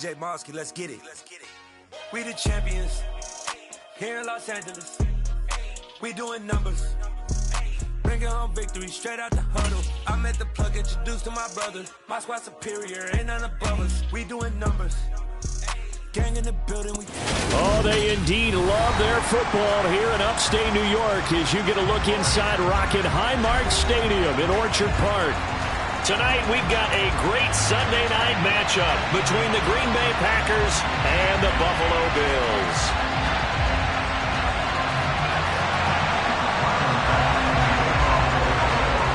DJ Mosky, let's get it. We the champions here in Los Angeles. We doing numbers. Bringing home victory straight out the huddle. I met the plug, introduced to my brother. My squad superior, ain't none above us. We doing numbers. Gang in the building. Oh, they indeed love their football here in upstate New York as you get a look inside Rocket Highmark Stadium in Orchard Park. Tonight, we've got a great Sunday night matchup between the Green Bay Packers and the Buffalo Bills.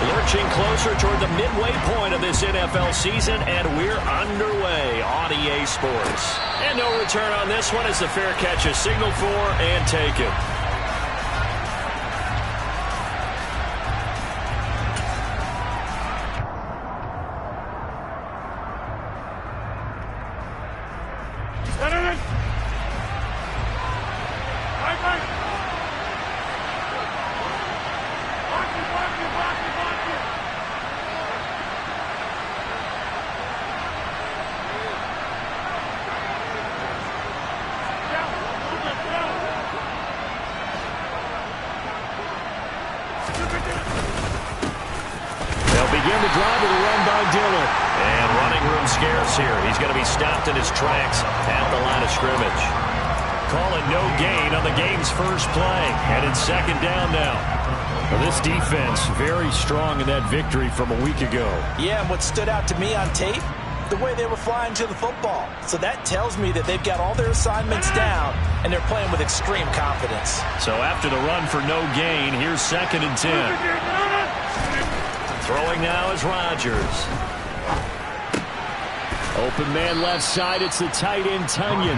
Lurching closer toward the midway point of this NFL season, and we're underway on EA Sports. And no return on this one as the fair catch is signaled for and taken. Begin the drive with a run by Dillon. And running room scarce here. He's going to be stopped in his tracks at the line of scrimmage. Calling no gain on the game's first play. And it's second down now. Well, this defense very strong in that victory from a week ago. Yeah, and what stood out to me on tape, the way they were flying to the football. So that tells me that they've got all their assignments down, and they're playing with extreme confidence. So after the run for no gain, here's 2nd and 10. Throwing now is Rodgers. Open man left side, it's the tight end Tunyon.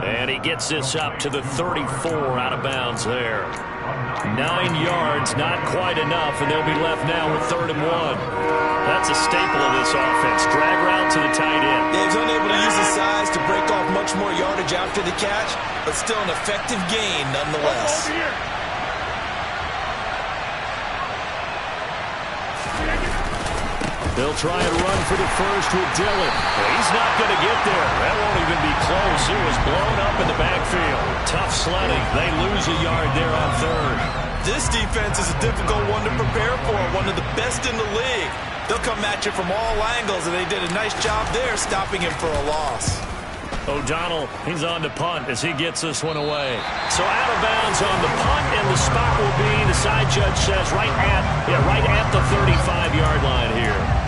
And he gets this up to the 34 out of bounds there. 9 yards, not quite enough, and they'll be left now with 3rd and 1. That's a staple of this offense. Drag route to the tight end. Dave's unable to use his size to break off much more yardage after the catch, but still an effective gain nonetheless. They'll try and run for the first with Dillon. He's not going to get there. That won't even be close. It was blown up in the backfield. Tough sledding. They lose a yard there on 3rd. This defense is a difficult one to prepare for. One of the best in the league. They'll come at you from all angles, and they did a nice job there stopping him for a loss. O'Donnell, he's on the punt as he gets this one away. So out of bounds on the punt, and the spot will be, the side judge says, right at the 35-yard line here.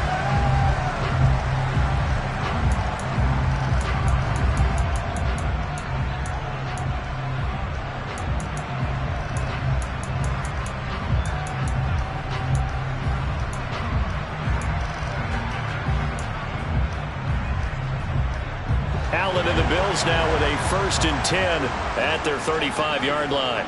Allen and the Bills now with a 1st and 10 at their 35-yard line.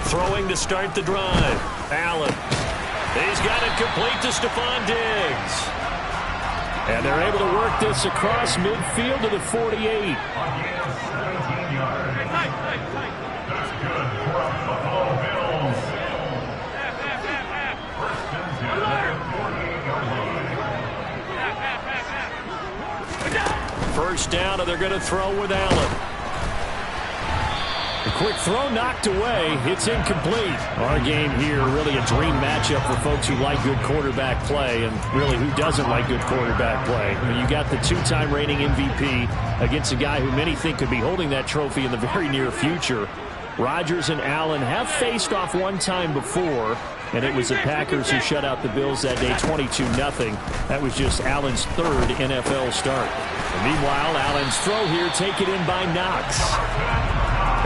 Throwing to start the drive. Allen. He's got it complete to Stephon Diggs. And they're able to work this across midfield to the 48. First down, and they're going to throw with Allen. A quick throw knocked away. It's incomplete. Our game here, really a dream matchup for folks who like good quarterback play, and really who doesn't like good quarterback play. I mean, you got the 2-time reigning MVP against a guy who many think could be holding that trophy in the very near future. Rodgers and Allen have faced off one time before, and it was the Packers who shut out the Bills that day 22-0. That was just Allen's 3rd NFL start. And meanwhile, Allen's throw here taken in by Knox.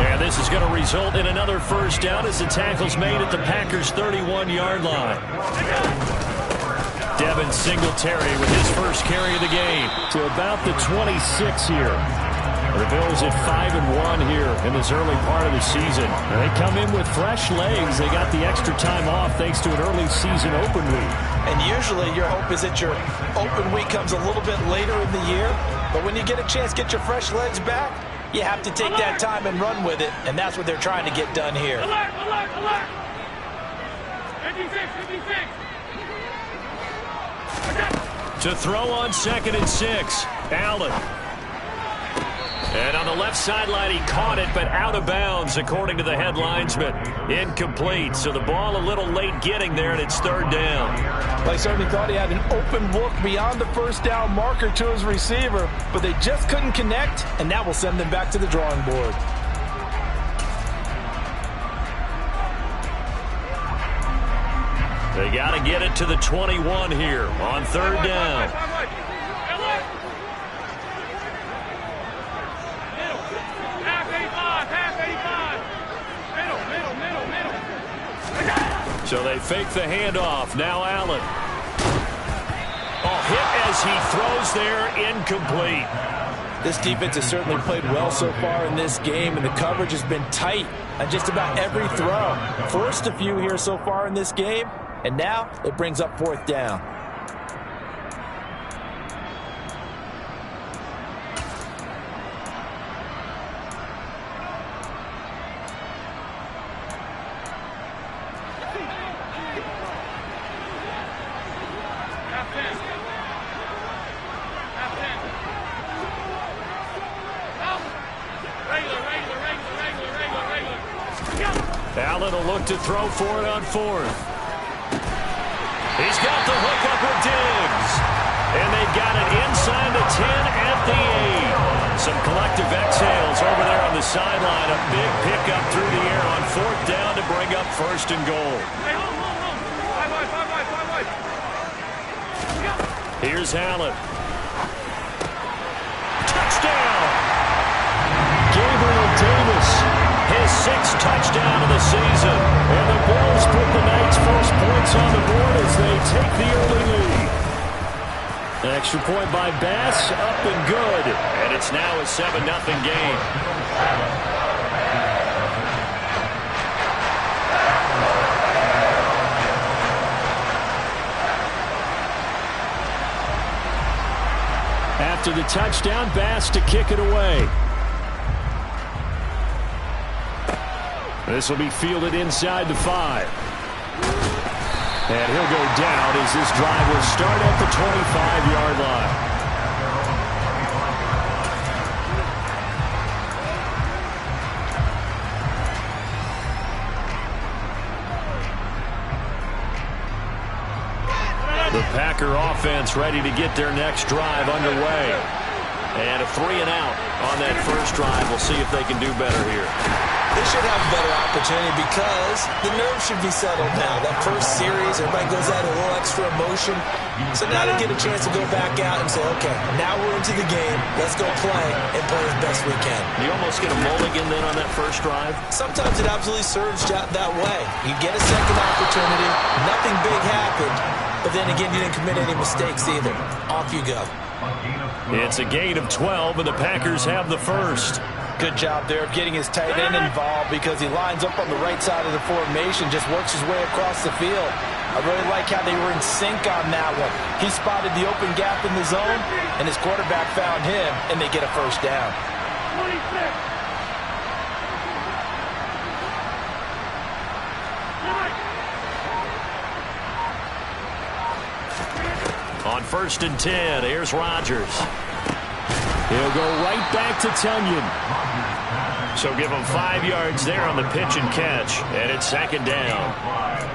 And this is going to result in another first down as the tackle's made at the Packers' 31-yard line. Devin Singletary with his first carry of the game to about the 26 here. The Bills at 5-1 here in this early part of the season. And they come in with fresh legs. They got the extra time off thanks to an early season open week. And usually your hope is that your open week comes a little bit later in the year. But when you get a chance to get your fresh legs back, you have to take that time and run with it. And that's what they're trying to get done here. To throw on 2nd and 6. Allen. And on the left sideline, he caught it, but out of bounds, according to the head linesman. Incomplete. So the ball a little late getting there, and it's 3rd down. Well, he certainly thought he had an open look beyond the first down marker to his receiver, but they just couldn't connect, and that will send them back to the drawing board. They got to get it to the 21 here on 3rd down. So they fake the handoff. Now Allen. Hit as he throws there, incomplete. This defense has certainly played well so far in this game, and the coverage has been tight on just about every throw. Forced a few here so far in this game, and now it brings up 4th down. Allen will look to throw for it on 4th. He's got the hook up with Diggs. And they got it inside the 10 at the 8. Some collective exhales over there on the sideline. A big pickup through the air on 4th down to bring up 1st and goal. Here's Allen. Touchdown! Gabriel Davis. His 6th touchdown of the season. And the Bills put the Knights' first points on the board as they take the early lead. An extra point by Bass, up and good. And it's now a 7-0 game. After the touchdown, Bass to kick it away. This will be fielded inside the 5. And he'll go down as this drive will start at the 25-yard line. The Packer offense ready to get their next drive underway. And a 3-and-out on that first drive. We'll see if they can do better here. They should have a better opportunity because the nerves should be settled now. That first series, everybody goes out a little extra emotion. So now they get a chance to go back out and say, okay, now we're into the game. Let's go play and play as best we can. You almost get a mulligan then on that first drive? Sometimes it absolutely serves that way. You get a second opportunity. Nothing big happened. But then again, you didn't commit any mistakes either. Off you go. It's a gain of 12, and the Packers have the first. Good job there of getting his tight end involved because he lines up on the right side of the formation, just works his way across the field. I really like how they were in sync on that one. He spotted the open gap in the zone, and his quarterback found him, and they get a first down. 26. On 1st and 10, here's Rodgers. He'll go right back to Tunyon. So give him 5 yards there on the pitch and catch, and it's 2nd down.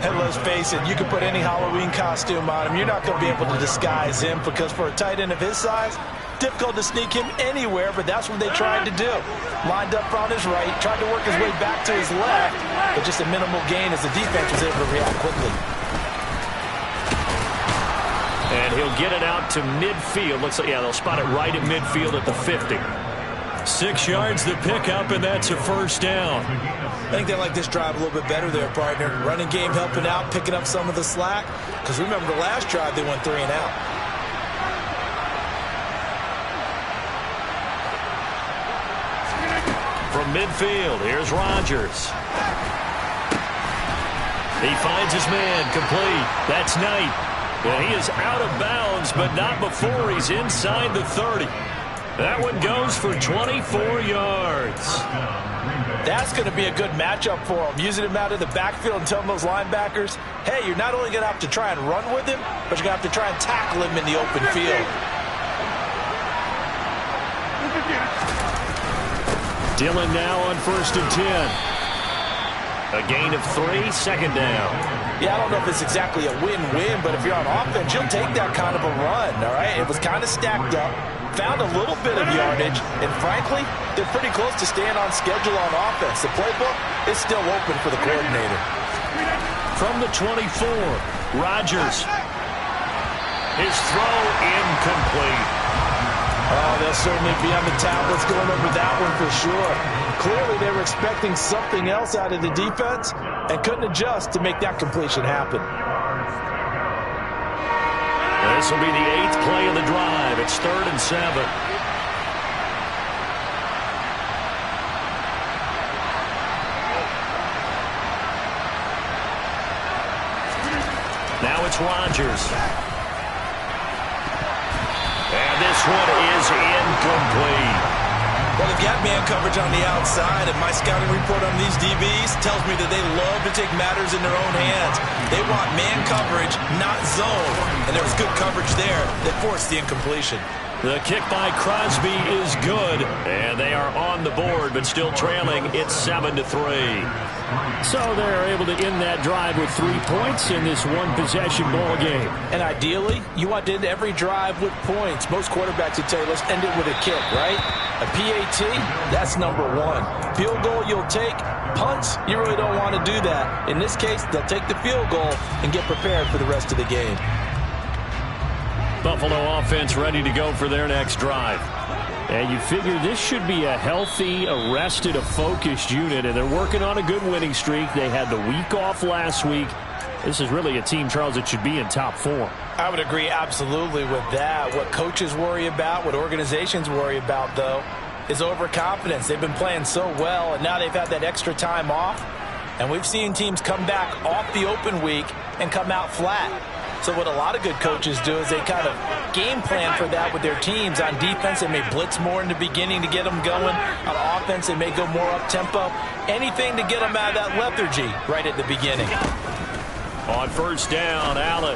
And let's face it, you can put any Halloween costume on him. You're not going to be able to disguise him because for a tight end of his size, difficult to sneak him anywhere, but that's what they tried to do. Lined up on his right, tried to work his way back to his left, but just a minimal gain as the defense was able to react quickly. And he'll get it out to midfield. Looks like, yeah, they'll spot it right at midfield at the 50. 6 yards the pickup, and that's a first down. I think they like this drive a little bit better there, partner. Running game helping out, picking up some of the slack. Because remember the last drive, they went 3 and out. From midfield, here's Rodgers. He finds his man, complete. That's Knight. And he is out of bounds, but not before he's inside the 30. That one goes for 24 yards. That's going to be a good matchup for him, using him out of the backfield and telling those linebackers, hey, you're not only going to have to try and run with him, but you're going to have to try and tackle him in the open field. Dillon now on 1st and 10. A gain of 3, second down. Yeah, I don't know if it's exactly a win-win, but if you're on offense, you'll take that kind of a run, all right? It was kind of stacked up, found a little bit of yardage, and frankly, they're pretty close to staying on schedule on offense. The playbook is still open for the coordinator. From the 24, Rodgers. His throw incomplete. Oh, they'll certainly be on the tablets going over that one for sure. Clearly, they were expecting something else out of the defense and couldn't adjust to make that completion happen. This will be the 8th play of the drive. It's 3rd and 7. Now it's Rodgers. And this one is incomplete. Well, they've got man coverage on the outside, and my scouting report on these DBs tells me that they love to take matters in their own hands. They want man coverage, not zone. And there was good coverage there that forced the incompletion. The kick by Crosby is good, and they are on the board, but still trailing. It's 7-3. So they're able to end that drive with 3 points in this one-possession ball game. And ideally, you want to end every drive with points. Most quarterbacks would tell you, let's end it with a kick, right? A PAT, that's number 1. Field goal you'll take. Punts, you really don't want to do that. In this case, they'll take the field goal and get prepared for the rest of the game. Buffalo offense ready to go for their next drive. And you figure this should be a healthy, a focused unit, and they're working on a good winning streak. They had the week off last week. This is really a team, Charles, that should be in top form. I would agree absolutely with that. What coaches worry about, what organizations worry about, though, is overconfidence. They've been playing so well, and now they've had that extra time off. And we've seen teams come back off the open week and come out flat. So what a lot of good coaches do is they kind of game plan for that with their teams. On defense, they may blitz more in the beginning to get them going. On offense, they may go more up-tempo. Anything to get them out of that lethargy right at the beginning. On 1st down, Allen.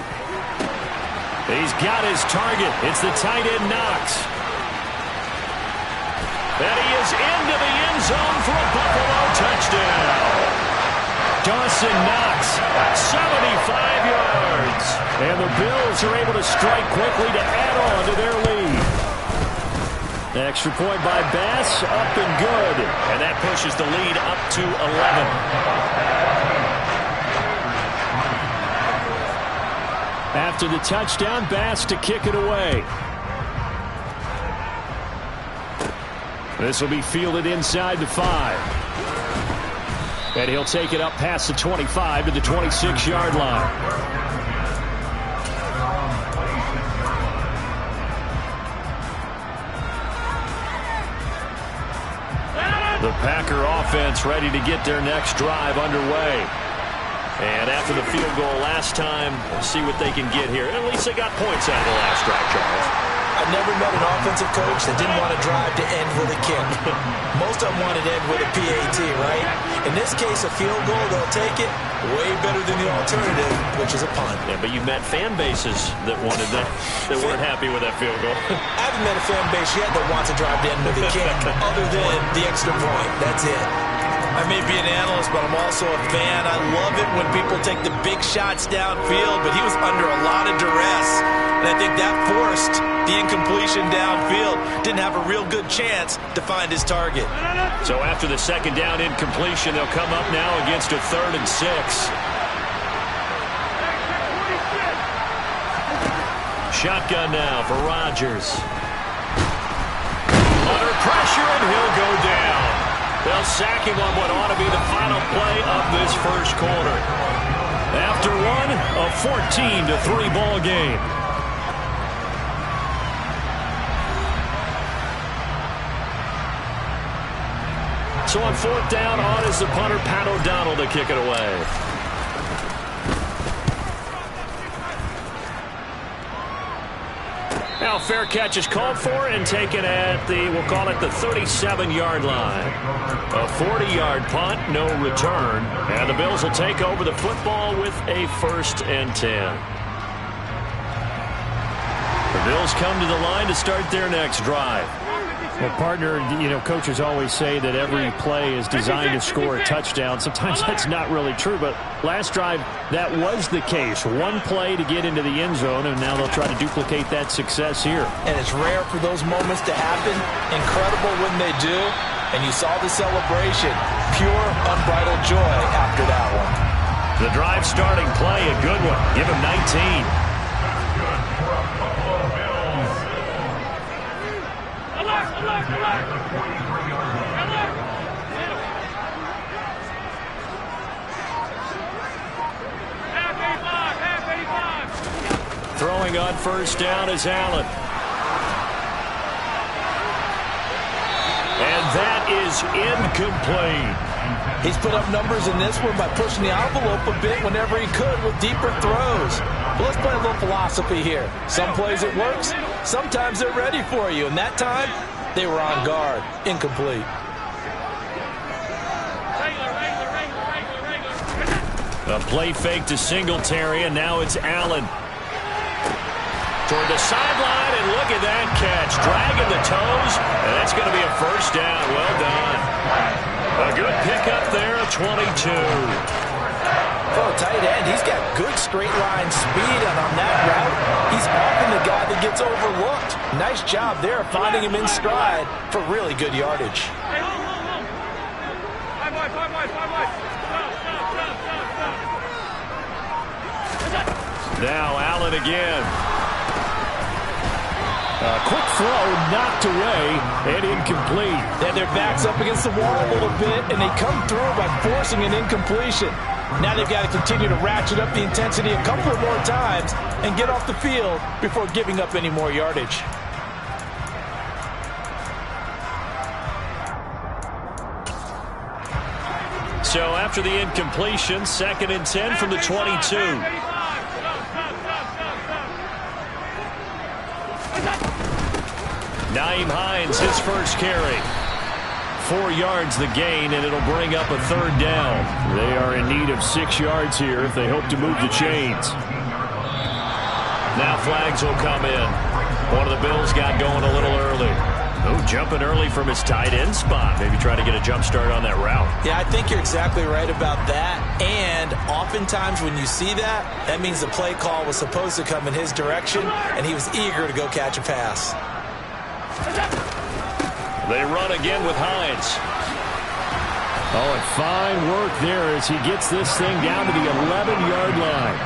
He's got his target. It's the tight end, Knox. And he is into the end zone for a Buffalo touchdown. Dawson Knox, 75 yards. And the Bills are able to strike quickly to add on to their lead. The extra point by Bass, up and good. And that pushes the lead up to 11. After the touchdown, Bass to kick it away. This will be fielded inside the 5. And he'll take it up past the 25 to the 26-yard line. The Packer offense ready to get their next drive underway. And after the field goal last time, we'll see what they can get here. At least they got points out of the last drive, Charles. I've never met an offensive coach that didn't want to drive to end with a kick. Most of them wanted to end with a PAT, right? In this case, a field goal, they'll take it. Way better than the alternative, which is a punt. Yeah, but you've met fan bases that wanted that, that weren't happy with that field goal. I haven't met a fan base yet that wants to drive to end with a kick, other than the extra point. That's it. I may be an analyst, but I'm also a fan. I love it when people take the big shots downfield, but he was under a lot of duress. And I think that forced the incompletion downfield. Didn't have a real good chance to find his target. So after the second down incompletion, they'll come up now against a 3rd and 6. Shotgun now for Rodgers. Under pressure, and he'll go down. They'll sack him on what ought to be the final play of this first quarter. After one, a 14-3 ball game. So on 4th down, on is the punter, Pat O'Donnell, to kick it away. Now fair catch is called for and taken at the, we'll call it the 37-yard line. A 40-yard punt, no return. And the Bills will take over the football with a 1st and 10. The Bills come to the line to start their next drive. Well, partner, you know, coaches always say that every play is designed to score a touchdown. Sometimes that's not really true, but last drive, that was the case. One play to get into the end zone, and now they'll try to duplicate that success here. And it's rare for those moments to happen. Incredible when they do. And you saw the celebration. Pure, unbridled joy after that one. The drive starting play, a good one. Give him 19. Throwing on 1st down is Allen. And that is incomplete. He's put up numbers in this one by pushing the envelope a bit whenever he could with deeper throws. But let's play a little philosophy here. Some plays it works, sometimes they're ready for you. And that time, they were on guard. Incomplete. A play fake to Singletary, and now it's Allen. Toward the sideline, and look at that catch. Dragging the toes, and that's going to be a 1st down. Well done. A good pickup there, a 22. For a tight end, he's got good straight line speed, and on that route, he's often the guy that gets overlooked. Nice job there finding him in stride for really good yardage. Now Allen again. A quick throw knocked away and incomplete. And their backs up against the wall a little bit, and they come through by forcing an incompletion. Now they've got to continue to ratchet up the intensity a couple of more times and get off the field before giving up any more yardage. So after the incompletion, 2nd and 10 from the 22. Nyheim Hines, his first carry. 4 yards the gain, and it'll bring up a 3rd down. They are in need of 6 yards here if they hope to move the chains. Now flags will come in. One of the Bills got going a little early. Oh, jumping early from his tight end spot. Maybe try to get a jump start on that route. Yeah, I think you're exactly right about that. And oftentimes when you see that, that means the play call was supposed to come in his direction, and he was eager to go catch a pass. They run again with Hines. Oh, and fine work there as he gets this thing down to the 11-yard line.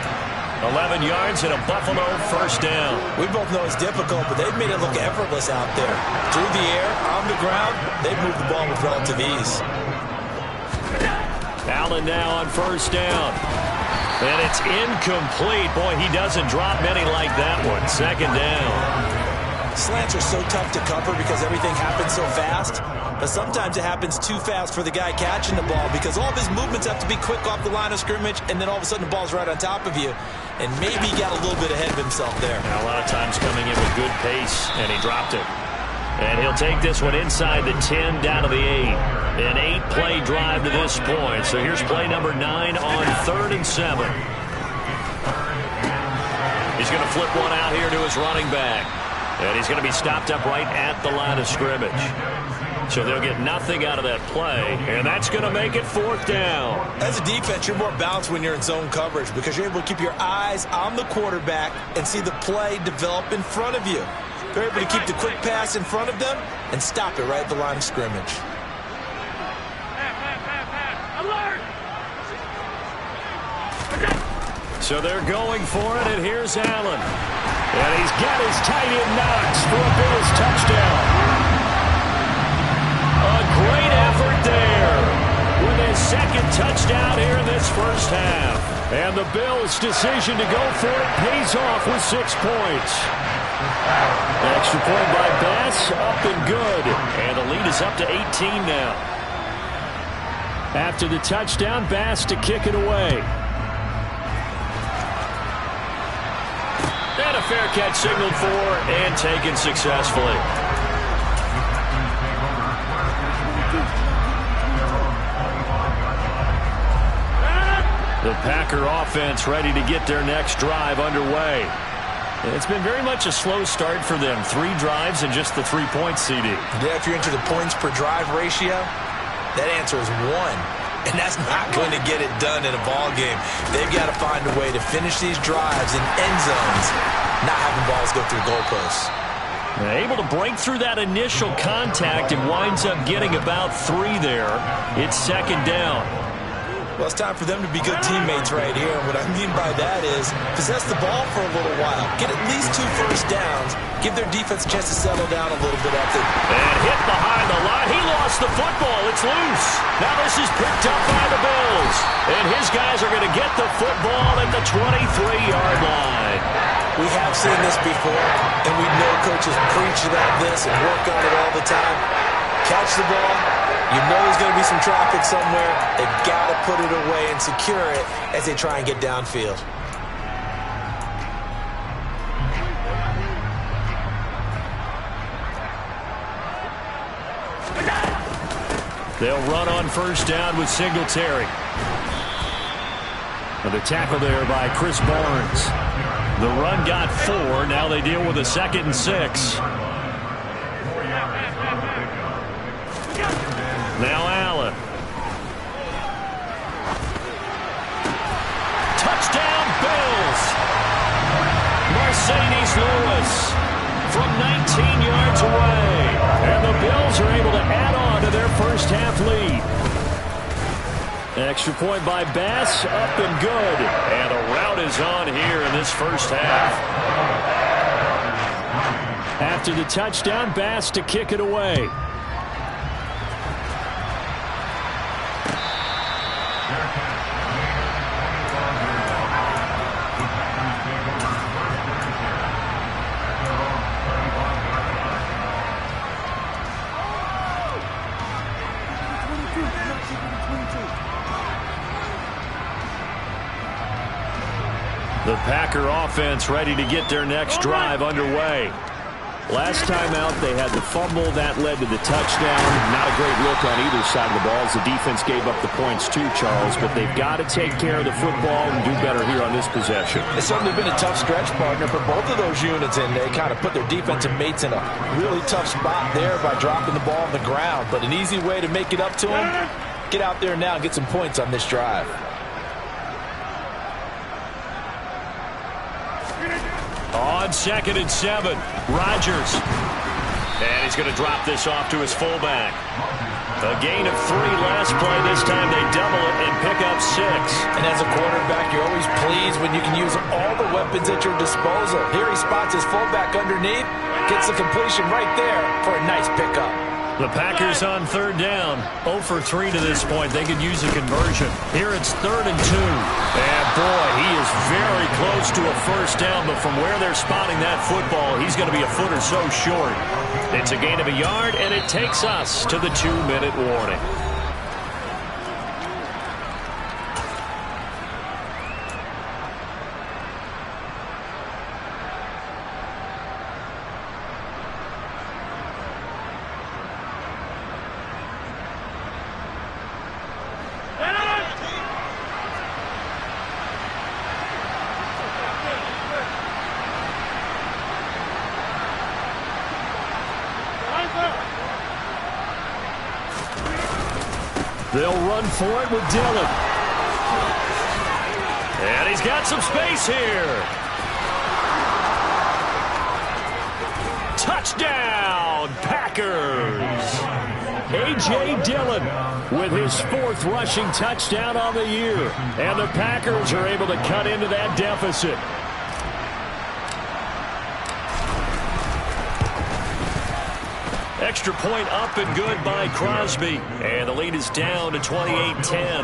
11 yards and a Buffalo 1st down. We both know it's difficult, but they've made it look effortless out there. Through the air, on the ground, they've moved the ball with relative ease. Allen now on 1st down. And it's incomplete. Boy, he doesn't drop many like that one. 2nd down. Slants are so tough to cover because everything happens so fast. But sometimes it happens too fast for the guy catching the ball because all of his movements have to be quick off the line of scrimmage, and then all of a sudden the ball's right on top of you. And maybe he got a little bit ahead of himself there. Now, a lot of times coming in with good pace, and he dropped it. And he'll take this one inside the 10 down to the 8. An 8-play drive to this point. So here's play number 9 on 3rd and 7. He's going to flip one out here to his running back. And he's going to be stopped up right at the line of scrimmage. So they'll get nothing out of that play, and that's going to make it 4th down. As a defense, you're more balanced when you're in zone coverage because you're able to keep your eyes on the quarterback and see the play develop in front of you. They're able to keep the quick pass in front of them and stop it right at the line of scrimmage. So they're going for it, and here's Allen. And he's got his tight end Knox for a Bills touchdown. A great effort there with his 2nd touchdown here in this 1st half. And the Bills' decision to go for it pays off with 6 points. Extra point by Bass, up and good. And the lead is up to 18 now. After the touchdown, Bass to kick it away. And a A fair catch signaled for and taken successfully. The Packer offense ready to get their next drive underway. It's been very much a slow start for them. 3 drives and just the 3 points, CD. Yeah, if you're into the points per drive ratio, that answer is 1. And that's not going to get it done in a ball game. They've got to find a way to finish these drives in end zones, not having balls go through goalposts. Able to break through that initial contact and winds up getting about 3 there. It's second down. Well, it's time for them to be good teammates right here. And what I mean by that is possess the ball for a little while. Get at least 2 first downs. Give their defense a chance to settle down a little bit after. And hit behind the line. He lost the football. It's loose. Now this is picked up by the Bills. And his guys are going to get the football at the 23-yard line. We have seen this before, and we know coaches preach about this and work on it all the time. Catch the ball. You know there's going to be some traffic somewhere. They've got to put it away and secure it as they try and get downfield. They'll run on first down with Singletary. And the tackle there by Chris Barnes. The run got 4. Now they deal with a 2nd and 6. Now Allen. Touchdown Bills. Mercedes Lewis from 19 yards away. And the Bills are able to add on to their first half lead. Extra point by Bass, up and good. And a rout is on here in this first half. After the touchdown, Bass to kick it away. The Packer offense ready to get their next drive underway. Last time out, they had the fumble. That led to the touchdown. Not a great look on either side of the ball as the defense gave up the points too, Charles. But they've got to take care of the football and do better here on this possession. It's certainly been a tough stretch, partner, for both of those units, and they kind of put their defensive mates in a really tough spot there by dropping the ball on the ground. But an easy way to make it up to them, get out there now and get some points on this drive. On 2nd and 7, Rodgers. And he's going to drop this off to his fullback. A gain of 3 last play. This time they double it and pick up 6. And as a quarterback, you're always pleased when you can use all the weapons at your disposal. Here he spots his fullback underneath, gets the completion right there for a nice pickup. The Packers on 3rd down. 0 for 3 to this point. They could use a conversion. Here it's 3rd and 2. And boy, he is very close to a first down, but from where they're spotting that football, he's going to be a foot or so short. It's a gain of a yard, and it takes us to the 2-minute warning. They'll run for it with Dillon. And he's got some space here. Touchdown, Packers. A.J. Dillon with his 4th rushing touchdown on the year. And the Packers are able to cut into that deficit. Extra point up and good by Crosby. And the lead is down to 28-10.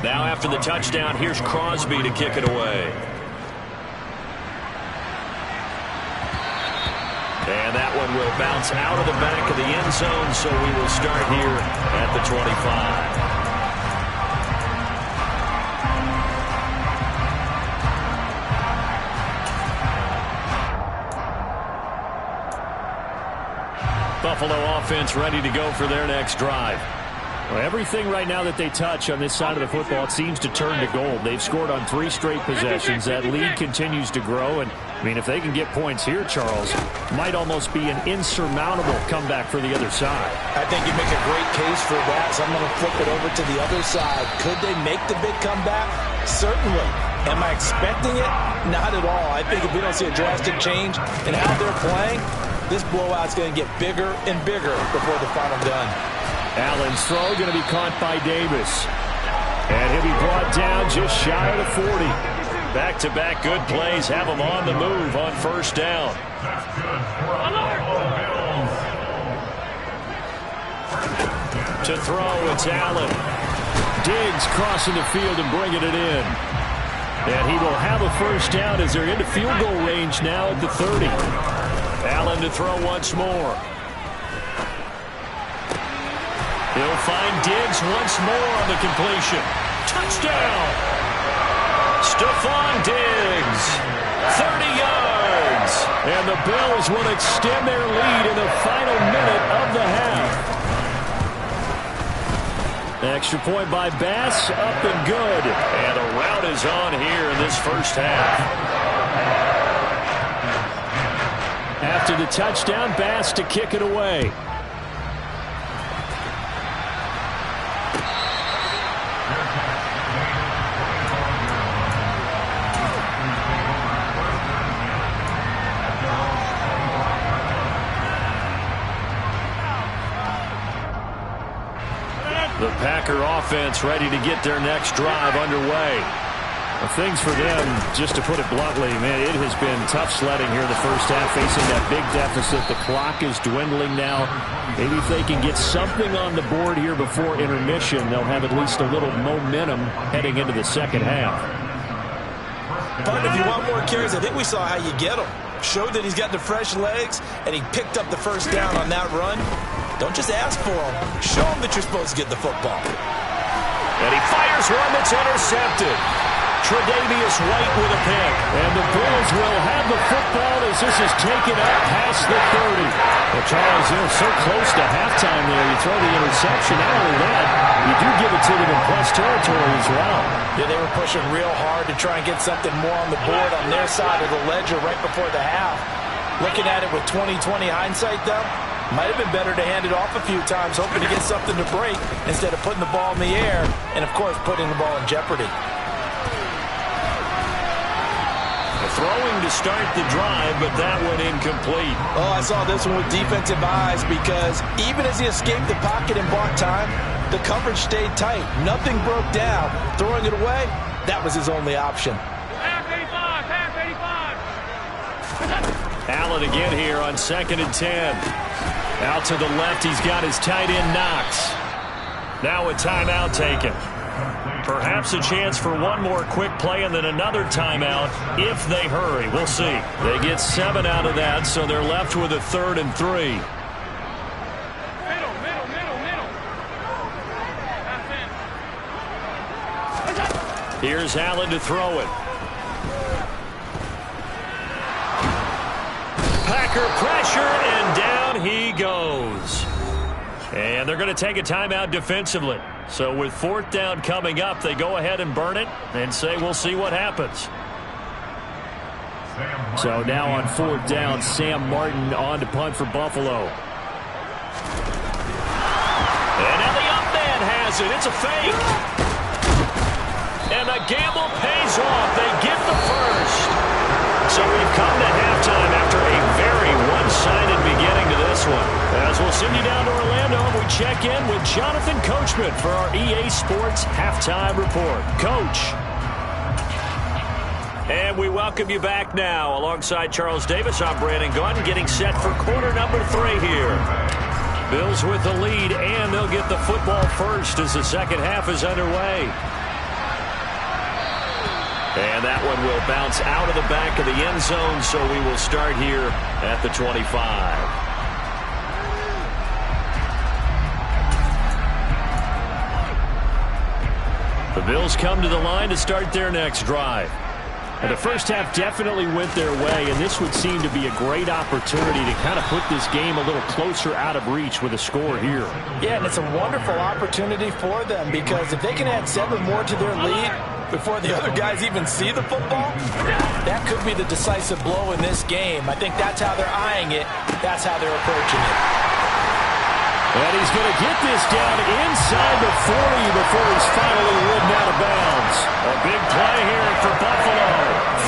Now after the touchdown, here's Crosby to kick it away. And that one will bounce out of the back of the end zone, so we will start here at the 25. Buffalo offense ready to go for their next drive. Well, everything right now that they touch on this side of the football, it seems to turn to gold. They've scored on 3 straight possessions. That lead continues to grow. And, I mean, if they can get points here, Charles, might almost be an insurmountable comeback for the other side. I think you make a great case for that, so I'm going to flip it over to the other side. Could they make the big comeback? Certainly. Am I expecting it? Not at all. I think if we don't see a drastic change in how they're playing, this blowout's going to get bigger and bigger before the final gun. Allen's throw going to be caught by Davis. And he'll be brought down just shy of the 40. Back-to-back good plays have him on the move on first down. To throw, it's Allen. Diggs crossing the field and bringing it in. And he will have a first down as they're into field goal range now at the 30. Allen to throw once more. He'll find Diggs once more on the completion. Touchdown! Stephon Diggs, 30 yards. And the Bills will extend their lead in the final minute of the half. Extra point by Bass, up and good. And a rout is on here in this first half. After the touchdown, Bass to kick it away. The Packer offense ready to get their next drive underway. Well, things for them, just to put it bluntly, man, it has been tough sledding here the first half, facing that big deficit. The clock is dwindling now. Maybe if they can get something on the board here before intermission, they'll have at least a little momentum heading into the second half. But if you want more carries, I think we saw how you get them. Showed that he's got the fresh legs, and he picked up the first down on that run. Don't just ask for them. Show them that you're supposed to get the football. And he fires one that's intercepted. Tre'Davious White with a pick. And the Bills will have the football as this is taken up past the 30. Well, Charles, so close to halftime there. You throw the interception. Not only that, you do give it to them in plus territory as well. Yeah, they were pushing real hard to try and get something more on the board on their side of the ledger right before the half. Looking at it with 20/20 hindsight, though, might have been better to hand it off a few times, hoping to get something to break instead of putting the ball in the air and, of course, putting the ball in jeopardy. Throwing to start the drive, but that one incomplete. Oh, I saw this one with defensive eyes because even as he escaped the pocket and bought time, the coverage stayed tight. Nothing broke down. Throwing it away, that was his only option. Half 85, half 85. Allen again here on 2nd and 10. Out to the left, he's got his tight end Knox. Now a timeout taken. Perhaps a chance for one more quick play and then another timeout if they hurry. We'll see. They get 7 out of that, so they're left with a 3rd and 3. Middle. That's it. Here's Allen to throw it. Packer pressure, and down he goes. And they're going to take a timeout defensively. So with 4th down coming up, they go ahead and burn it and say we'll see what happens. So now on 4th down, Sam Martin on to punt for Buffalo. And now the up man has it. It's a fake. And the gamble pays off. They get the first. So we've come to halftime after a very one-sided beginning to this one. As we'll send you down to Orlando, we check in with Jonathan Coachman for our EA Sports Halftime Report. Coach. And we welcome you back now. Alongside Charles Davis, I'm Brandon Gaudin, getting set for quarter number 3 here. Bills with the lead, and they'll get the football first as the second half is underway. And that one will bounce out of the back of the end zone, so we will start here at the 25. The Bills come to the line to start their next drive. And the first half definitely went their way, and this would seem to be a great opportunity to kind of put this game a little closer out of reach with a score here. Yeah, and it's a wonderful opportunity for them because if they can add 7 more to their lead before the other guys even see the football, that could be the decisive blow in this game. I think that's how they're eyeing it. That's how they're approaching it. And he's going to get this down inside the 40 before he's finally ridden out of bounds. A big play here for Buffalo.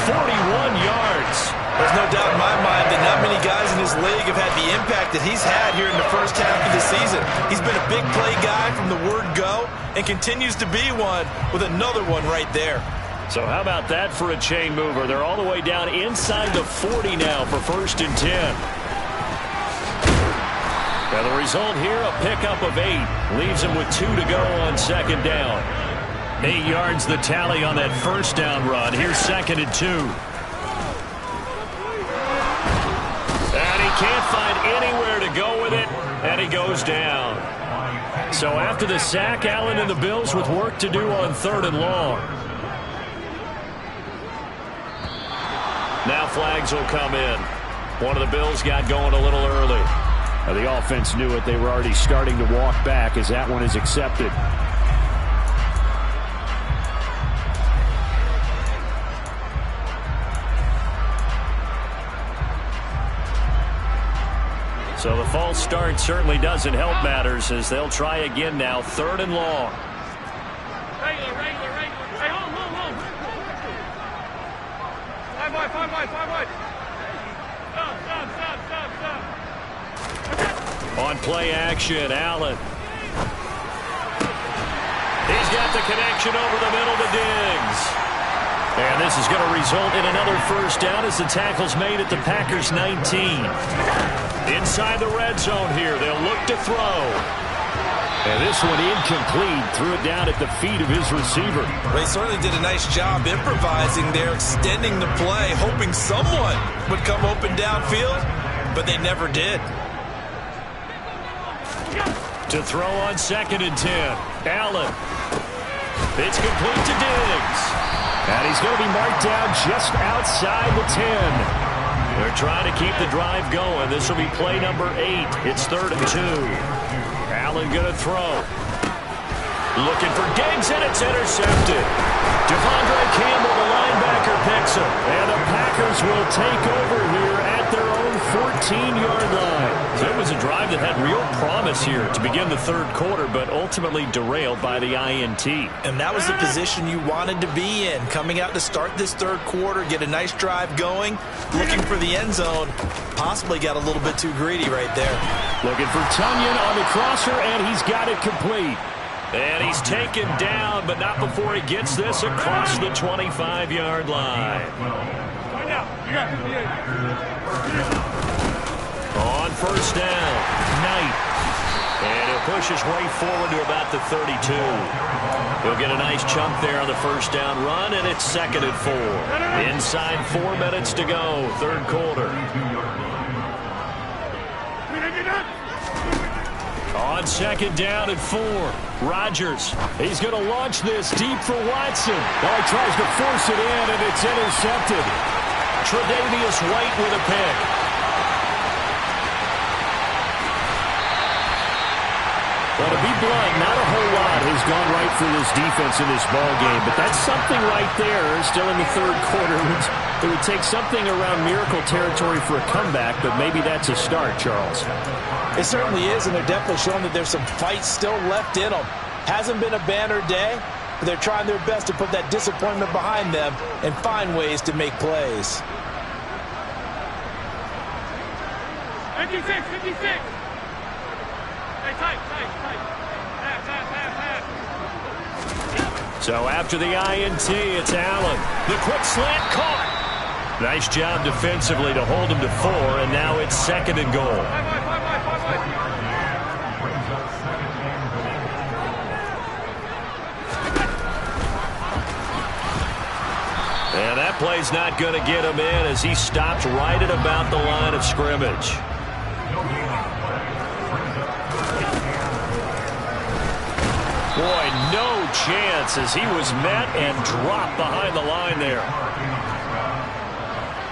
41 yards. There's no doubt in my mind that not many guys in this league have had the impact that he's had here in the first half of the season. He's been a big play guy from the word go and continues to be one with another one right there. So how about that for a chain mover? They're all the way down inside the 40 now for 1st and 10. Now the result here, a pickup of 8. Leaves him with 2 to go on 2nd down. 8 yards the tally on that 1st down run. Here's 2nd and 2. And he can't find anywhere to go with it, and he goes down. So after the sack, Allen and the Bills with work to do on 3rd and long. Now flags will come in. One of the Bills got going a little early. The offense knew it. They were already starting to walk back as that one is accepted. So the false start certainly doesn't help matters as they'll try again now. 3rd and long. Regular. Hey, hold. 5 wide. Stop. On play action, Allen. He's got the connection over the middle to Diggs. And this is going to result in another 1st down as the tackle's made at the Packers' 19. Inside the red zone here, they'll look to throw. And this one incomplete, threw it down at the feet of his receiver. Well, he certainly did a nice job improvising there, extending the play, hoping someone would come open downfield, but they never did. To throw on 2nd and 10. Allen. It's complete to Diggs. And he's going to be marked down just outside the 10. They're trying to keep the drive going. This will be play number 8. It's 3rd and 2. Allen going to throw. Looking for Diggs, and it's intercepted. Devondre Campbell, the linebacker, picks him. And the Packers will take over here at their own 14-yard line. So it was a drive that had real promise here to begin the 3rd quarter, but ultimately derailed by the INT. And that was the position you wanted to be in. Coming out to start this 3rd quarter, get a nice drive going, looking for the end zone. Possibly got a little bit too greedy right there. Looking for Tunyon on the crosser, and he's got it complete. And he's taken down, but not before he gets this across the 25-yard line. On 1st down, Knight. And he'll push his way forward to about the 32. He'll get a nice chunk there on the 1st down run, and it's 2nd and 4. Inside 4 minutes to go, 3rd quarter. On 2nd down and 4, Rodgers. He's going to launch this deep for Watson. Well, he tries to force it in, and it's intercepted. Tre'Davious White with a pick. Well, to be blunt, not a whole lot has gone right for this defense in this ball game, but that's something right there. Still in the 3rd quarter. It would take something around miracle territory for a comeback, but maybe that's a start, Charles. It certainly is, and they're definitely showing that there's some fight still left in them. Hasn't been a banner day, but they're trying their best to put that disappointment behind them and find ways to make plays. 56. Hey, tight. Pass. So after the INT, it's Allen. The quick slant caught. Nice job defensively to hold him to 4, and now it's 2nd and goal. 5 wide. And that play's not going to get him in as he stopped right at about the line of scrimmage. Boy, no chance as he was met and dropped behind the line there.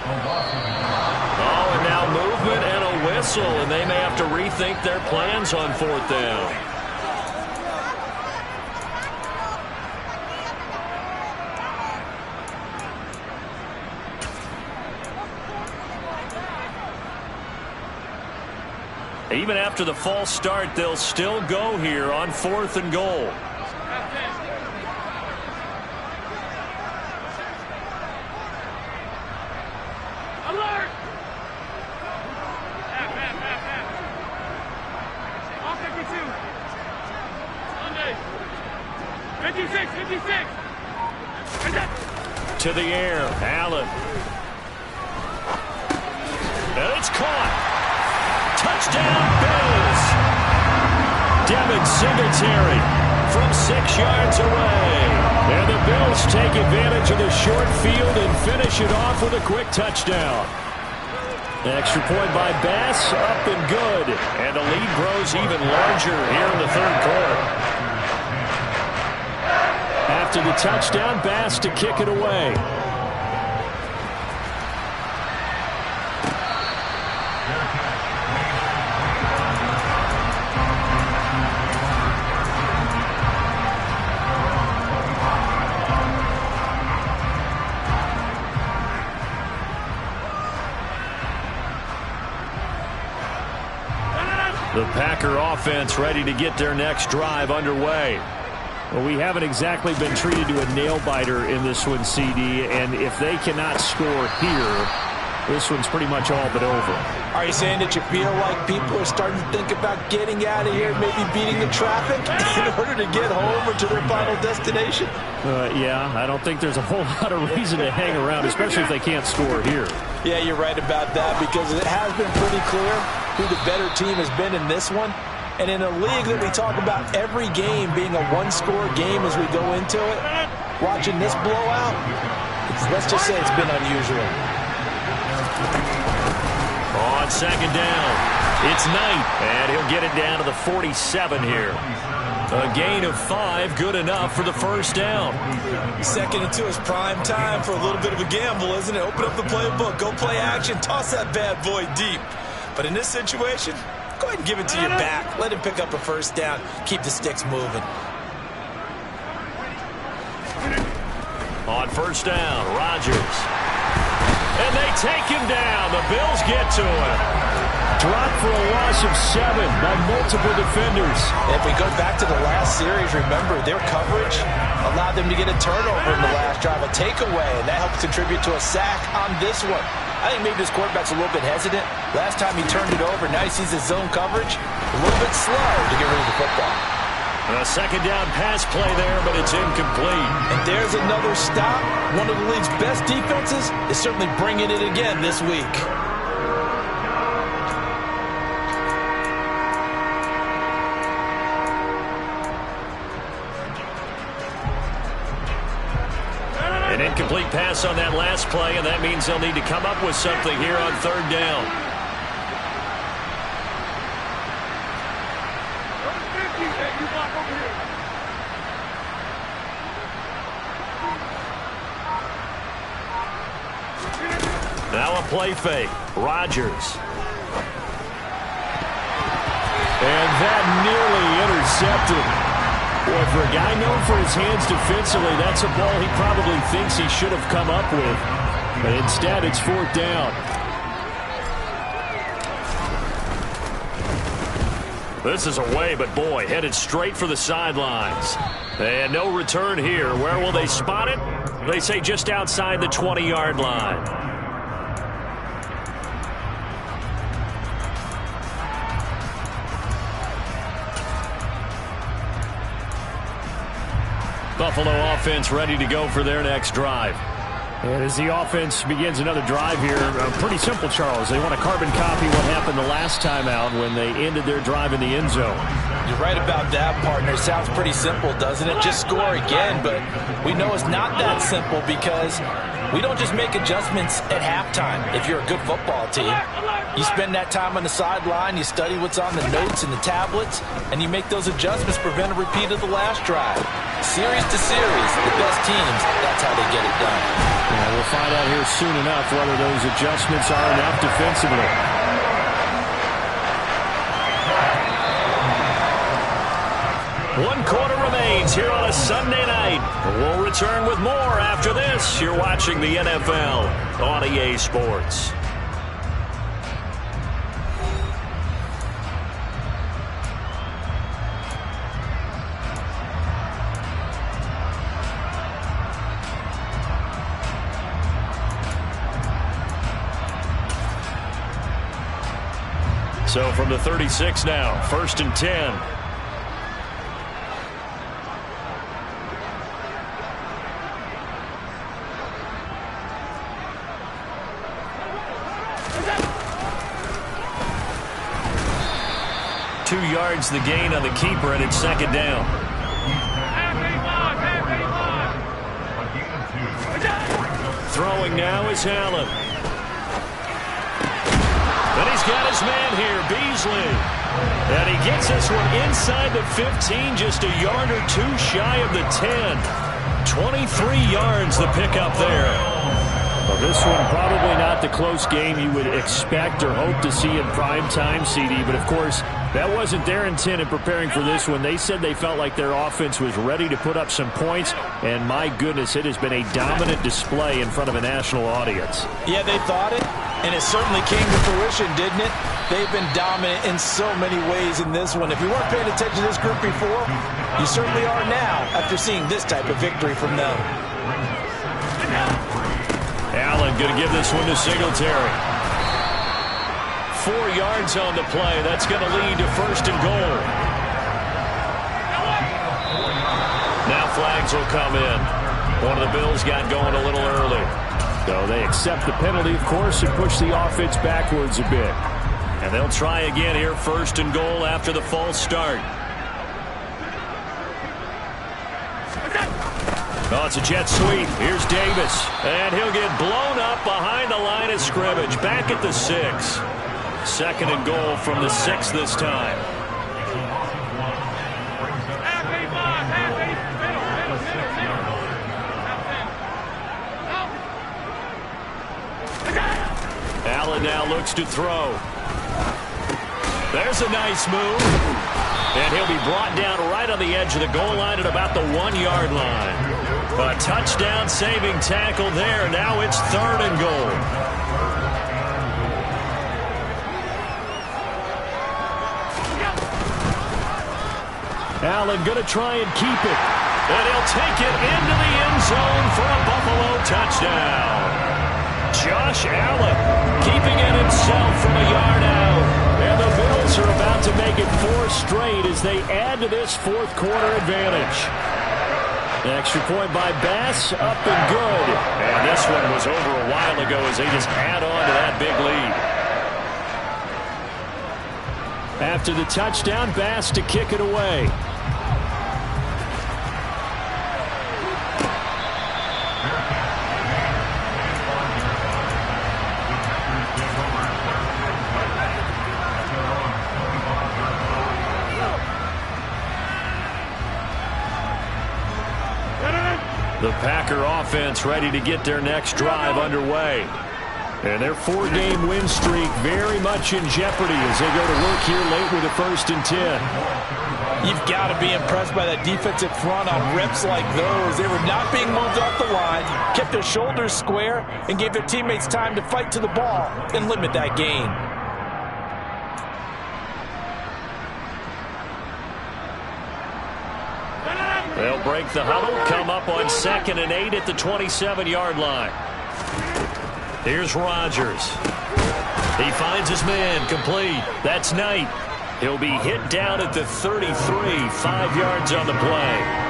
Oh, and now movement and a whistle, and they may have to rethink their plans on 4th down. Even after the false start, they'll still go here on 4th and goal. Alert! All 52. Sunday. 56, 56. To the air, Allen. And it's caught. Touchdown, Bills. Devin Singletary from 6 yards away. And the Bills take advantage of the short field and finish it off with a quick touchdown. Extra point by Bass, up and good. And the lead grows even larger here in the 3rd quarter. After the touchdown, Bass to kick it away. The Packer offense ready to get their next drive underway. Well, we haven't exactly been treated to a nail-biter in this one, CD, and if they cannot score here, this one's pretty much all but over. Are you saying that you feel like people are starting to think about getting out of here, maybe beating the traffic in order to get home or to their final destination? Yeah, I don't think there's a whole lot of reason to hang around, especially if they can't score here. Yeah, you're right about that, because it has been pretty clear who the better team has been in this one. And in a league that we talk about every game being a one-score game as we go into it, watching this blowout, let's just say it's been unusual. On 2nd down, it's Knight, and he'll get it down to the 47 here. A gain of 5, good enough for the 1st down. 2nd and 2 is prime time for a little bit of a gamble, isn't it? Open up the playbook, go play action, toss that bad boy deep. But in this situation, go ahead and give it to your back. Let him pick up a 1st down. Keep the sticks moving. On 1st down, Rodgers. And they take him down. The Bills get to him. Dropped for a loss of 7 by multiple defenders. If we go back to the last series, remember, their coverage allowed them to get a turnover in the last drive, a takeaway, and that helped contribute to a sack on this one. I think maybe this quarterback's a little bit hesitant. Last time he turned it over, now he sees his zone coverage. A little bit slow to get rid of the football. A 2nd down pass play there, but it's incomplete. And there's another stop. One of the league's best defenses is certainly bringing it again this week. An incomplete pass on that last play, and that means they'll need to come up with something here on 3rd down. Now a play fake. Rodgers. And that nearly intercepted. Boy, for a guy known for his hands defensively, that's a ball he probably thinks he should have come up with. But instead, it's 4th down. This is away, but boy, headed straight for the sidelines. And no return here. Where will they spot it? They say just outside the 20-yard line. Buffalo offense ready to go for their next drive. And as the offense begins another drive here, pretty simple, Charles. They want to carbon copy what happened the last time out when they ended their drive in the end zone. You're right about that, partner. Sounds pretty simple, doesn't it? Just score again, but we know it's not that simple because we don't just make adjustments at halftime if you're a good football team. You spend that time on the sideline, you study what's on the notes and the tablets, and you make those adjustments, prevent a repeat of the last drive. Series to series, the best teams, that's how they get it done. And we'll find out here soon enough whether those adjustments are enough defensively. One quarter remains here on a Sunday night. We'll return with more after this. You're watching the NFL on EA Sports. So from the 36 now, 1st and 10. Yards the gain on the keeper, and it's 2nd down. Throwing now is Allen. And he's got his man here, Beasley. And he gets this one inside the 15, just a yard or two shy of the 10. 23 yards the pickup there. Well, this one probably not the close game you would expect or hope to see in prime time, CD. But, of course, that wasn't their intent in preparing for this one. They said they felt like their offense was ready to put up some points. And, my goodness, it has been a dominant display in front of a national audience. Yeah, they thought it, and it certainly came to fruition, didn't it? They've been dominant in so many ways in this one. If you weren't paying attention to this group before, you certainly are now after seeing this type of victory from them. Allen going to give this one to Singletary. 4 yards on the play. That's going to lead to 1st and goal. Now flags will come in. One of the Bills got going a little early. So they accept the penalty, of course, and push the offense backwards a bit. And they'll try again here, 1st and goal after the false start. Oh, it's a jet sweep. Here's Davis. And he'll get blown up behind the line of scrimmage. Back at the 6. 2nd and goal from the 6 this time. Allen now looks to throw. There's a nice move. And he'll be brought down right on the edge of the goal line at about the 1-yard line. A touchdown-saving tackle there. Now it's 3rd and goal. Allen going to try and keep it. And he'll take it into the end zone for a Buffalo touchdown. Josh Allen keeping it himself from a yard out. And the Bills are about to make it 4 straight as they add to this 4th quarter advantage. The extra point by Bass, up and good. And this one was over a while ago as they just add on to that big lead. After the touchdown, Bass to kick it away. The Packer offense ready to get their next drive underway. And their 4-game win streak very much in jeopardy as they go to work here late with a 1st and 10. You've got to be impressed by that defensive front on reps like those. They were not being moved off the line, kept their shoulders square, and gave their teammates time to fight to the ball and limit that gain. They'll break the huddle, come up on 2nd and 8 at the 27-yard line. Here's Rodgers. He finds his man, complete. That's Knight. He'll be hit down at the 33, 5 yards on the play.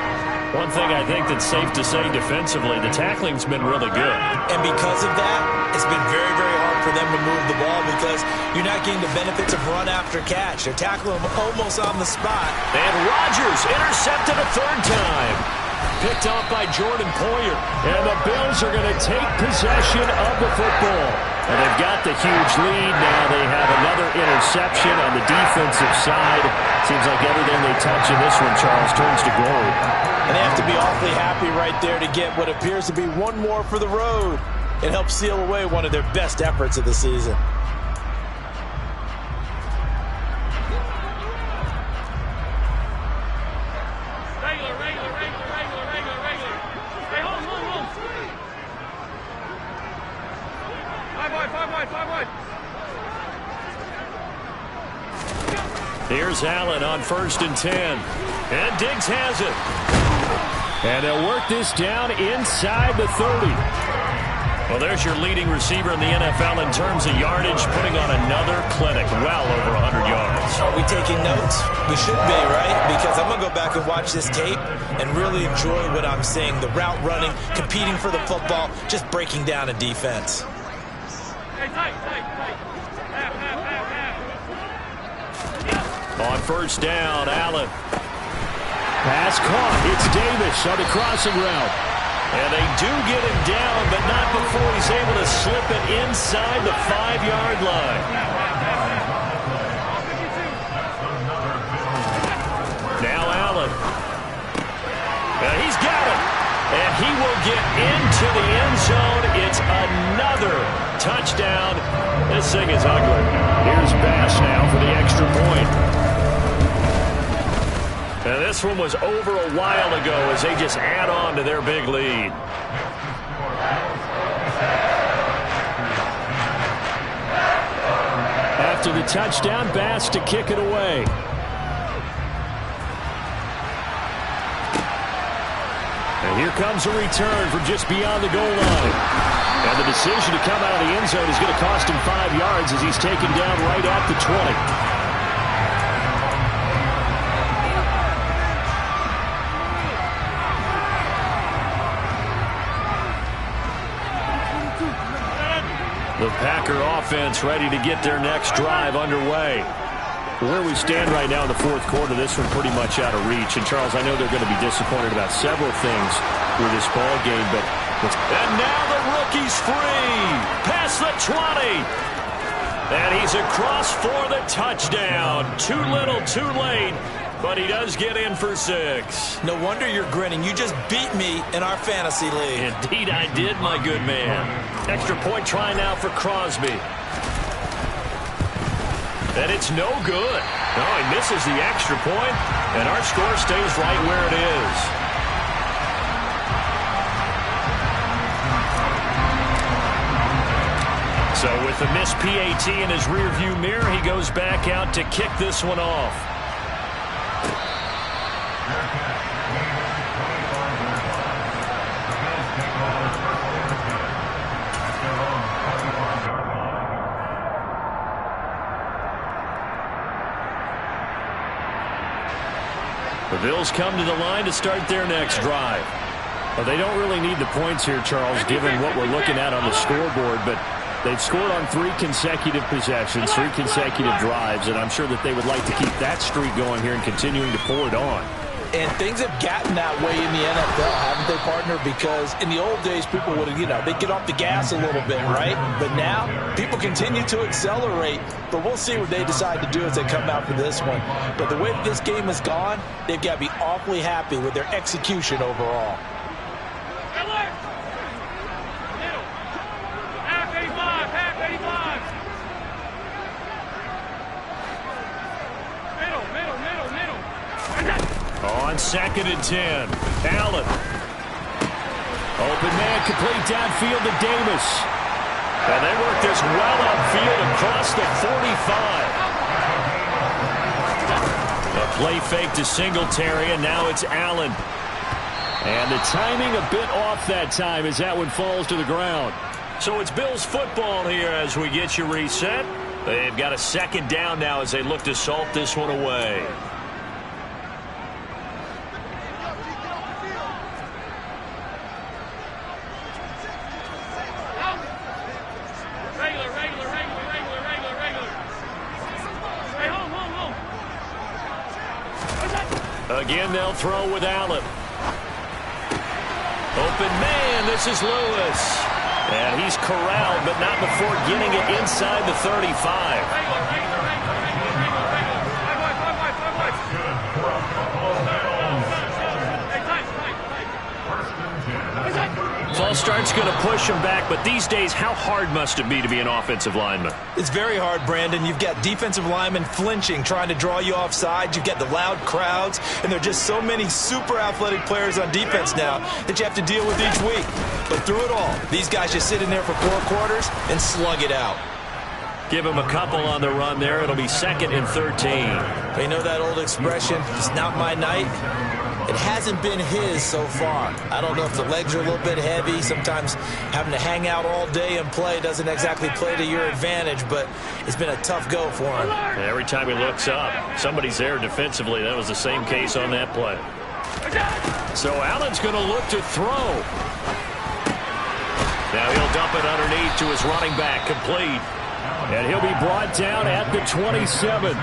One thing I think that's safe to say defensively, the tackling's been really good. And because of that, it's been very, very hard for them to move the ball because you're not getting the benefits of run after catch. They're tackling him almost on the spot. And Rodgers intercepted a 3rd time. picked off by Jordan Poyer. And the Bills are going to take possession of the football. And they've got the huge lead. Now they have another interception on the defensive side. Seems like everything they touch in this one, Charles, turns to gold. And they have to be awfully happy right there to get what appears to be one more for the road. It helps seal away one of their best efforts of the season. Here's Allen on 1st and 10. And Diggs has it. And they'll work this down inside the 30. Well, there's your leading receiver in the NFL in terms of yardage, putting on another clinic, well over 100 yards. Are we taking notes? We should be, right? Because I'm going to go back and watch this tape and really enjoy what I'm seeing. The route running, competing for the football, just breaking down a defense. Hey, tight. On 1st down, Allen. Pass caught. It's Davis on the crossing route. And they do get him down, but not before he's able to slip it inside the 5-yard line. Now Allen. He's got it. And he will get into the end zone. It's another touchdown. This thing is ugly. Here's Bass now for the extra point. And this one was over a while ago as they just add on to their big lead. After the touchdown, Bass to kick it away. And here comes a return from just beyond the goal line. And the decision to come out of the end zone is going to cost him 5 yards as he's taken down right at the 20. The Packer offense ready to get their next drive underway. Where we stand right now in the 4th quarter, this one pretty much out of reach. And, Charles, I know they're going to be disappointed about several things with this ball game, but... And now the rookie's free! Past the 20! And he's across for the touchdown. Too little, too late, but he does get in for 6. No wonder you're grinning. You just beat me in our fantasy league. Indeed I did, my good man. Extra point try now for Crosby. And it's no good. No, he misses the extra point, and our score stays right where it is. So with the missed PAT in his rearview mirror, he goes back out to kick this one off. The Bills come to the line to start their next drive. Well, they don't really need the points here, Charles, given what we're looking at on the scoreboard, but they've scored on 3 consecutive possessions, 3 consecutive drives, and I'm sure that they would like to keep that streak going here and continuing to pour it on. And things have gotten that way in the NFL, haven't they, partner? Because in the old days, people would, they'd get off the gas a little bit, right? But now, people continue to accelerate. But we'll see what they decide to do as they come out for this one. But the way that this game has gone, they've got to be awfully happy with their execution overall. On 2nd and 10, Allen. Open man, complete downfield to Davis. And they work this well upfield across the 45. A play fake to Singletary, and now it's Allen. And the timing a bit off that time as that one falls to the ground. So it's Bills football here as we get you reset. They've got a 2nd down now as they look to salt this one away. Again, they'll throw with Allen. Open man, this is Lewis. And he's corralled, but not before getting it inside the 35. False start's going to push him back, but these days, how hard must it be to be an offensive lineman? It's very hard, Brandon. You've got defensive linemen flinching, trying to draw you offside. You've got the loud crowds, and there are just so many super athletic players on defense now that you have to deal with each week. But through it all, these guys just sit in there for 4 quarters and slug it out. Give him a couple on the run there. It'll be 2nd and 13. You know that old expression, it's not my night? It hasn't been his so far. I don't know if the legs are a little bit heavy. Sometimes having to hang out all day and play doesn't exactly play to your advantage, but it's been a tough go for him. Every time he looks up, somebody's there defensively. That was the same case on that play. So Allen's going to look to throw. Now he'll dump it underneath to his running back, complete. And he'll be brought down at the 27.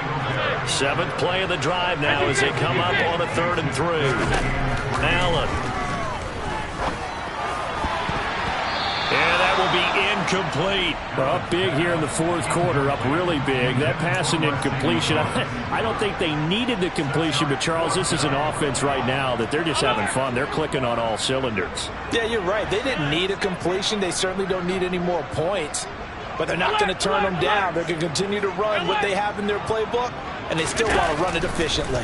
7th play of the drive now as they come up on a 3rd and 3. Allen. And that will be incomplete. Up big here in the 4th quarter, up really big. That passing incompletion, I don't think they needed the completion, but Charles, this is an offense right now that they're just having fun. They're clicking on all cylinders. Yeah, you're right. They didn't need a completion. They certainly don't need any more points. But they're not going to turn them down. They're going to continue to run what they have in their playbook, and they still want to run it efficiently.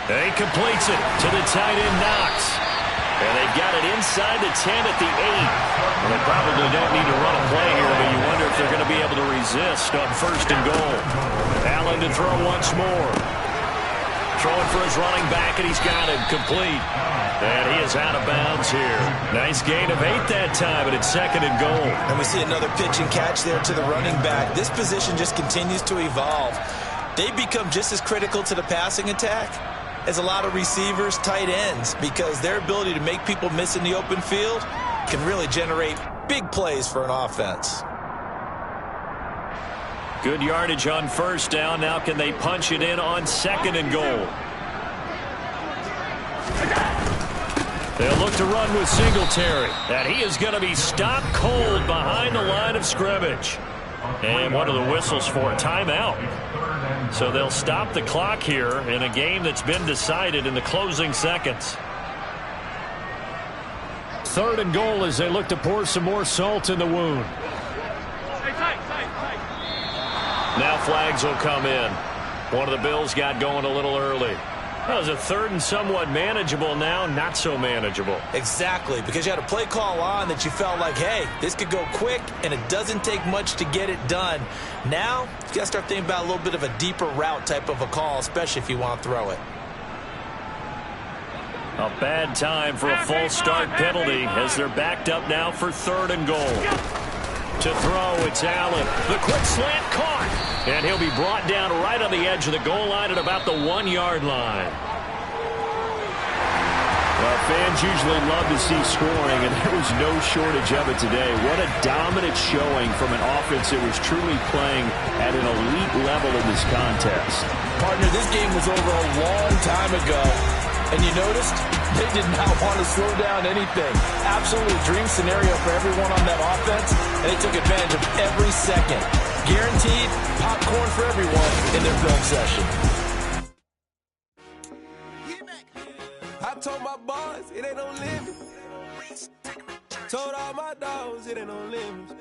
He completes it to the tight end, Knox. And they've got it inside the 10 at the 8. Well, they probably don't need to run a play here, but you wonder if they're going to be able to resist on 1st and goal. Allen to throw once more. Throwing for his running back, and he's got it complete. And he is out of bounds here. Nice gain of 8 that time, but it's 2nd and goal. And we see another pitch and catch there to the running back. This position just continues to evolve. They become just as critical to the passing attack as a lot of receivers, tight ends, because their ability to make people miss in the open field can really generate big plays for an offense. Good yardage on 1st down. Now can they punch it in on 2nd and goal? They'll look to run with Singletary. And he is going to be stopped cold behind the line of scrimmage. And what are the whistles for? Timeout. So they'll stop the clock here in a game that's been decided in the closing seconds. 3rd and goal as they look to pour some more salt in the wound. Now flags will come in. One of the Bills got going a little early. That was a 3rd and somewhat manageable, now not so manageable. Exactly, because you had a play call on that you felt like, hey, this could go quick, and it doesn't take much to get it done. Now, you got to start thinking about a little bit of a deeper route type of a call, especially if you want to throw it. A bad time for a false start penalty as they're backed up now for 3rd and goal. To throw, it's Allen. The quick slant caught. And he'll be brought down right on the edge of the goal line at about the 1-yard line. Well, fans usually love to see scoring, and there was no shortage of it today. What a dominant showing from an offense that was truly playing at an elite level in this contest. Partner, this game was over a long time ago. And you noticed they did not want to slow down anything. Absolutely dream scenario for everyone on that offense, and they took advantage of every second. Guaranteed popcorn for everyone in their film session. I told my boys it ain't no limit. Told all my dogs it ain't no limit.